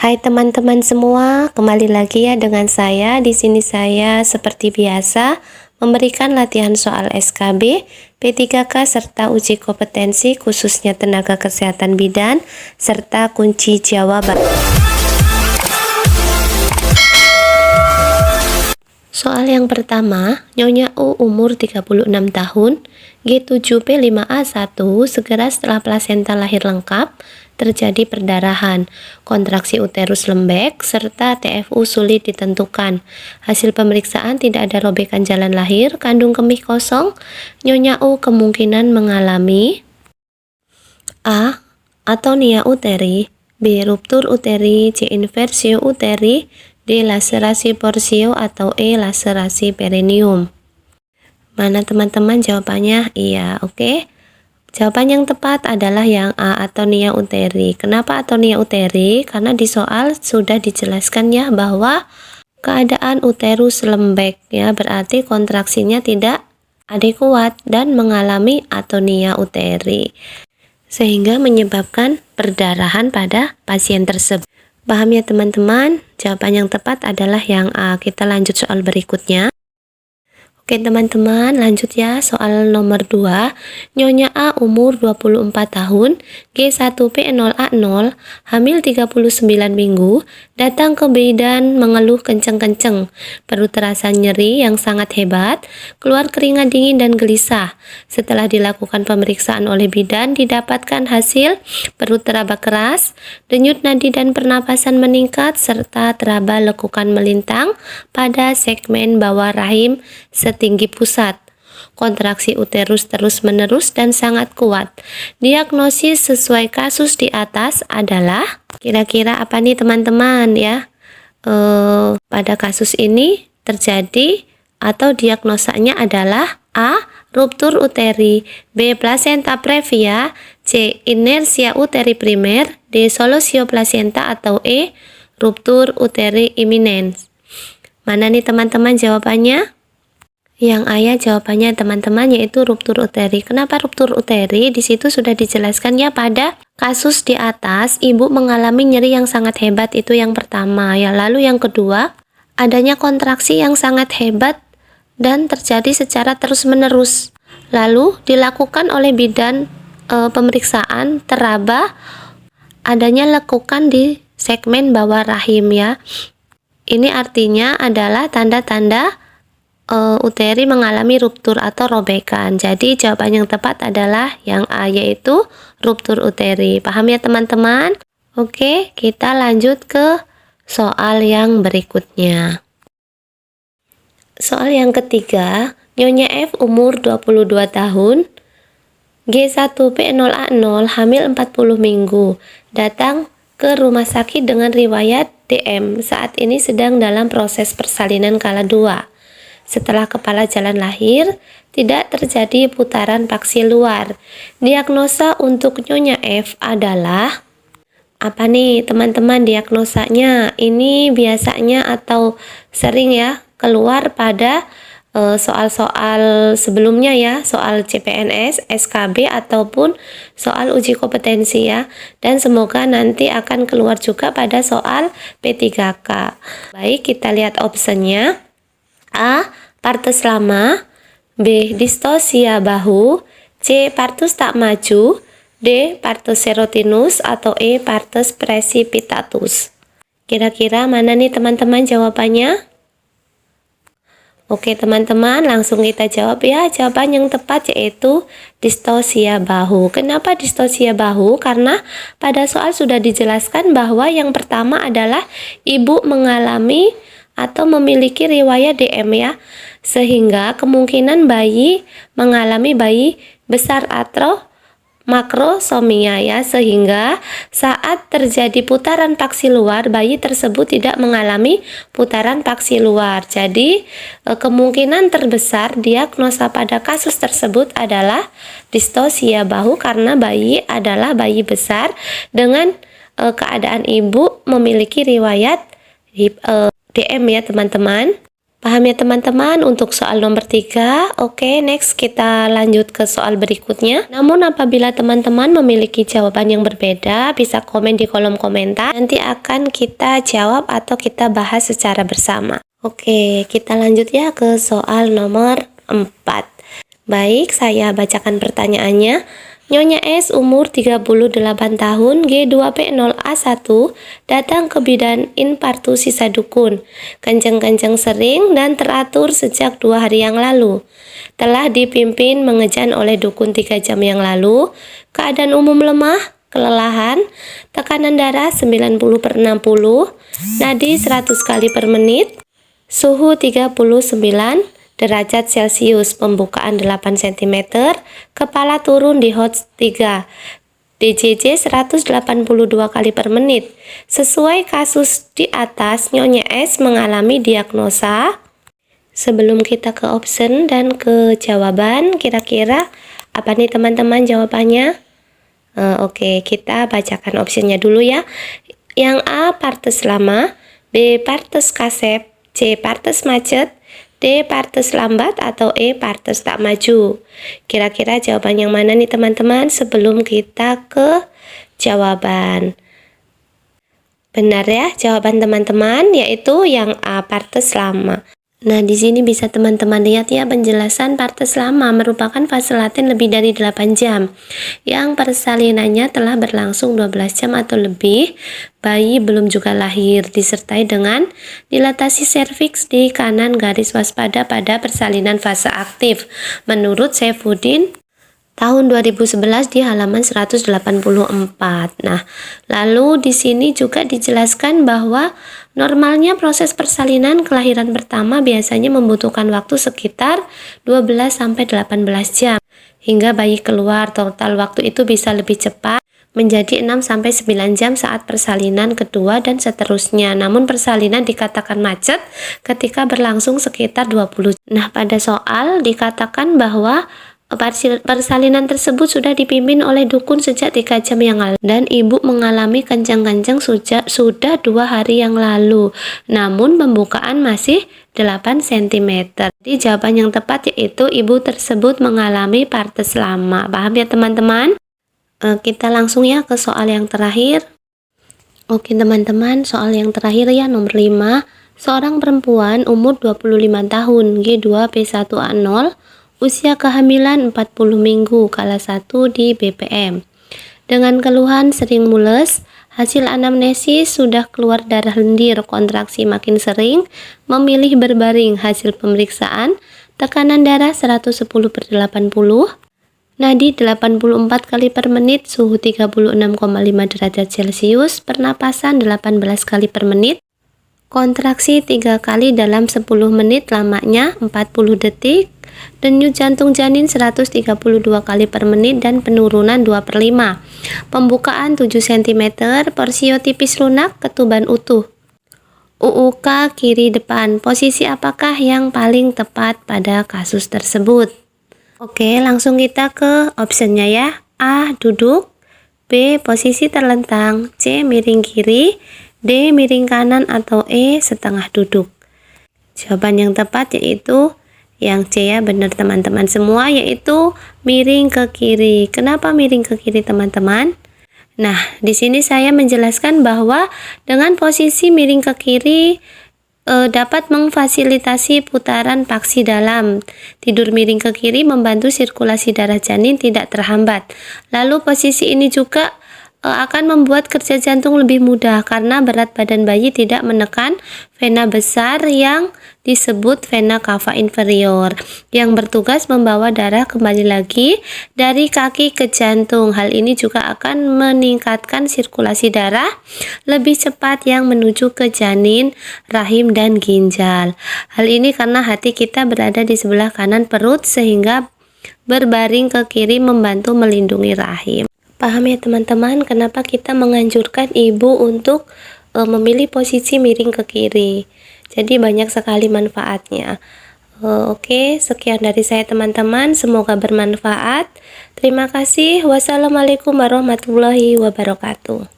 Hai teman-teman semua, kembali lagi ya dengan saya. Di sini saya seperti biasa memberikan latihan soal SKB, P3K serta uji kompetensi khususnya tenaga kesehatan bidan serta kunci jawaban. Soal yang pertama, Nyonya U umur 36 tahun, G7P5A1 segera setelah plasenta lahir lengkap, terjadi perdarahan, kontraksi uterus lembek, serta TFU sulit ditentukan. Hasil pemeriksaan tidak ada robekan jalan lahir, kandung kemih kosong. Nyonya U kemungkinan mengalami A. Atonia uteri, B. Ruptur uteri, C. Inversio uteri, D. Laserasi porsio, atau E. Laserasi perineum. Mana teman-teman jawabannya? Iya, oke. Jawaban yang tepat adalah yang A, atonia uteri. Kenapa atonia uteri? Karena di soal sudah dijelaskan ya bahwa keadaan uterus lembek ya, berarti kontraksinya tidak adekuat dan mengalami atonia uteri, sehingga menyebabkan perdarahan pada pasien tersebut. Paham ya teman-teman? Jawaban yang tepat adalah yang A. Kita lanjut soal berikutnya. Oke teman-teman, lanjut ya soal nomor 2. Nyonya A umur 24 tahun, G1P0A0, hamil 39 minggu, datang ke bidan mengeluh kenceng-kenceng, perut terasa nyeri yang sangat hebat, keluar keringat dingin dan gelisah. Setelah dilakukan pemeriksaan oleh bidan, didapatkan hasil perut teraba keras, denyut nadi dan pernapasan meningkat, serta teraba lekukan melintang pada segmen bawah rahim tinggi pusat. Kontraksi uterus terus-menerus dan sangat kuat. Diagnosis sesuai kasus di atas adalah kira-kira apa nih teman-teman ya? Pada kasus ini terjadi atau diagnosanya adalah A. Ruptur uteri, B. Plasenta previa, C. Inersia uteri primer, D. Solusio placenta, atau E. Ruptur uteri imminens. Mana nih teman-teman jawabannya? Yang A ya jawabannya teman-teman, yaitu ruptur uteri. Kenapa ruptur uteri? Di situ sudah dijelaskan ya pada kasus di atas, ibu mengalami nyeri yang sangat hebat, itu yang pertama ya. Lalu yang kedua, adanya kontraksi yang sangat hebat dan terjadi secara terus-menerus. Lalu dilakukan oleh bidan pemeriksaan teraba adanya lekukan di segmen bawah rahim ya. Ini artinya adalah tanda-tanda uteri mengalami ruptur atau robekan. Jadi jawaban yang tepat adalah yang A, yaitu ruptur uteri. Paham ya teman-teman? Oke, kita lanjut ke soal yang berikutnya. Soal yang ketiga, Nyonya F umur 22 tahun, G1P0A0, hamil 40 minggu, datang ke rumah sakit dengan riwayat DM. Saat ini sedang dalam proses persalinan kala 2. Setelah kepala jalan lahir, tidak terjadi putaran paksi luar. Diagnosa untuk Nyonya F adalah apa nih teman-teman diagnosanya? Ini biasanya atau sering ya keluar pada soal-soal sebelumnya ya, soal CPNS, SKB, ataupun soal uji kompetensi ya. Dan semoga nanti akan keluar juga pada soal P3K. Baik, kita lihat optionnya. A. Partus lama, B. Distosia bahu, C. Partus tak maju, D. Partus serotinus, atau E. Partus precipitatus. Kira-kira mana nih teman-teman jawabannya? Oke teman-teman, langsung kita jawab ya. Jawaban yang tepat yaitu distosia bahu. Kenapa distosia bahu? Karena pada soal sudah dijelaskan bahwa yang pertama adalah ibu mengalami atau memiliki riwayat DM ya, sehingga kemungkinan bayi mengalami bayi besar atau makrosomia ya, sehingga saat terjadi putaran paksi luar, bayi tersebut tidak mengalami putaran paksi luar. Jadi kemungkinan terbesar diagnosa pada kasus tersebut adalah distosia bahu, karena bayi adalah bayi besar dengan keadaan ibu memiliki riwayat DM ya teman-teman. Paham ya teman-teman untuk soal nomor 3? Oke, next kita lanjut ke soal berikutnya. Namun apabila teman-teman memiliki jawaban yang berbeda, bisa komen di kolom komentar. Nanti akan kita jawab atau kita bahas secara bersama. Oke, kita lanjut ya ke soal nomor 4. Baik, saya bacakan pertanyaannya. Nyonya S umur 38 tahun, G2P0A1, datang ke bidan infartu sisa dukun. Kenceng-kenceng sering dan teratur sejak 2 hari yang lalu. Telah dipimpin mengejan oleh dukun 3 jam yang lalu. Keadaan umum lemah, kelelahan, tekanan darah 90/60, nadi 100 kali per menit, suhu 39 derajat Celcius, pembukaan 8 cm, kepala turun di HOT 3, DJJ 182 kali per menit. Sesuai kasus di atas, Nyonya S mengalami diagnosa. Sebelum kita ke option dan ke jawaban, kira-kira apa nih teman-teman jawabannya? Oke, kita bacakan optionnya dulu ya. Yang A, partes lama, B, partes kasep, C, partes macet, D, partes lambat, atau E, partes tak maju. Kira-kira jawaban yang mana nih teman-teman sebelum kita ke jawaban? Benar ya, jawaban teman-teman yaitu yang A, partes lama. Nah, di sini bisa teman-teman lihat ya penjelasan partes lama merupakan fase laten lebih dari 8 jam yang persalinannya telah berlangsung 12 jam atau lebih, bayi belum juga lahir, disertai dengan dilatasi serviks di kanan garis waspada pada persalinan fase aktif menurut Saifuddin tahun 2011 di halaman 184. Nah, lalu di sini juga dijelaskan bahwa normalnya proses persalinan kelahiran pertama biasanya membutuhkan waktu sekitar 12-18 jam. Hingga bayi keluar, total waktu itu bisa lebih cepat menjadi 6-9 jam saat persalinan kedua dan seterusnya. Namun persalinan dikatakan macet ketika berlangsung sekitar 20 jam. Nah, pada soal dikatakan bahwa persalinan tersebut sudah dipimpin oleh dukun sejak 3 jam yang lalu dan ibu mengalami kencang-kencang sudah 2 hari yang lalu, namun pembukaan masih 8 cm. Jadi jawaban yang tepat yaitu ibu tersebut mengalami partes lama. Paham ya teman-teman? Kita langsung ya ke soal yang terakhir. Oke teman-teman, soal yang terakhir ya nomor 5. Seorang perempuan umur 25 tahun, G2P1A0, usia kehamilan 40 minggu, kala 1 di BPM. Dengan keluhan sering mules, hasil anamnesis sudah keluar darah lendir, kontraksi makin sering, memilih berbaring, hasil pemeriksaan, tekanan darah 110/80, nadi 84 kali per menit, suhu 36,5 derajat Celcius, pernapasan 18 kali per menit, kontraksi 3 kali dalam 10 menit, lamanya 40 detik, denyut jantung janin 132 kali per menit dan penurunan 2/5. Pembukaan 7 cm, porsio tipis lunak, ketuban utuh. UUK kiri depan. Posisi apakah yang paling tepat pada kasus tersebut? Oke, langsung kita ke optionnya ya. A, duduk, B, posisi terlentang, C, miring kiri, D, miring kanan, atau E, setengah duduk. Jawaban yang tepat yaitu yang C ya, benar teman-teman semua, yaitu miring ke kiri. Kenapa miring ke kiri teman-teman? Nah, di sini saya menjelaskan bahwa dengan posisi miring ke kiri dapat memfasilitasi putaran paksi dalam. Tidur miring ke kiri membantu sirkulasi darah janin tidak terhambat. Lalu posisi ini juga akan membuat kerja jantung lebih mudah karena berat badan bayi tidak menekan vena besar yang disebut vena cava inferior yang bertugas membawa darah kembali lagi dari kaki ke jantung. Hal ini juga akan meningkatkan sirkulasi darah lebih cepat yang menuju ke janin, rahim, dan ginjal. Hal ini karena hati kita berada di sebelah kanan perut sehingga berbaring ke kiri membantu melindungi rahim. Paham ya teman-teman kenapa kita menganjurkan ibu untuk memilih posisi miring ke kiri. Jadi banyak sekali manfaatnya. Oke, sekian dari saya teman-teman, semoga bermanfaat. Terima kasih. Wassalamualaikum warahmatullahi wabarakatuh.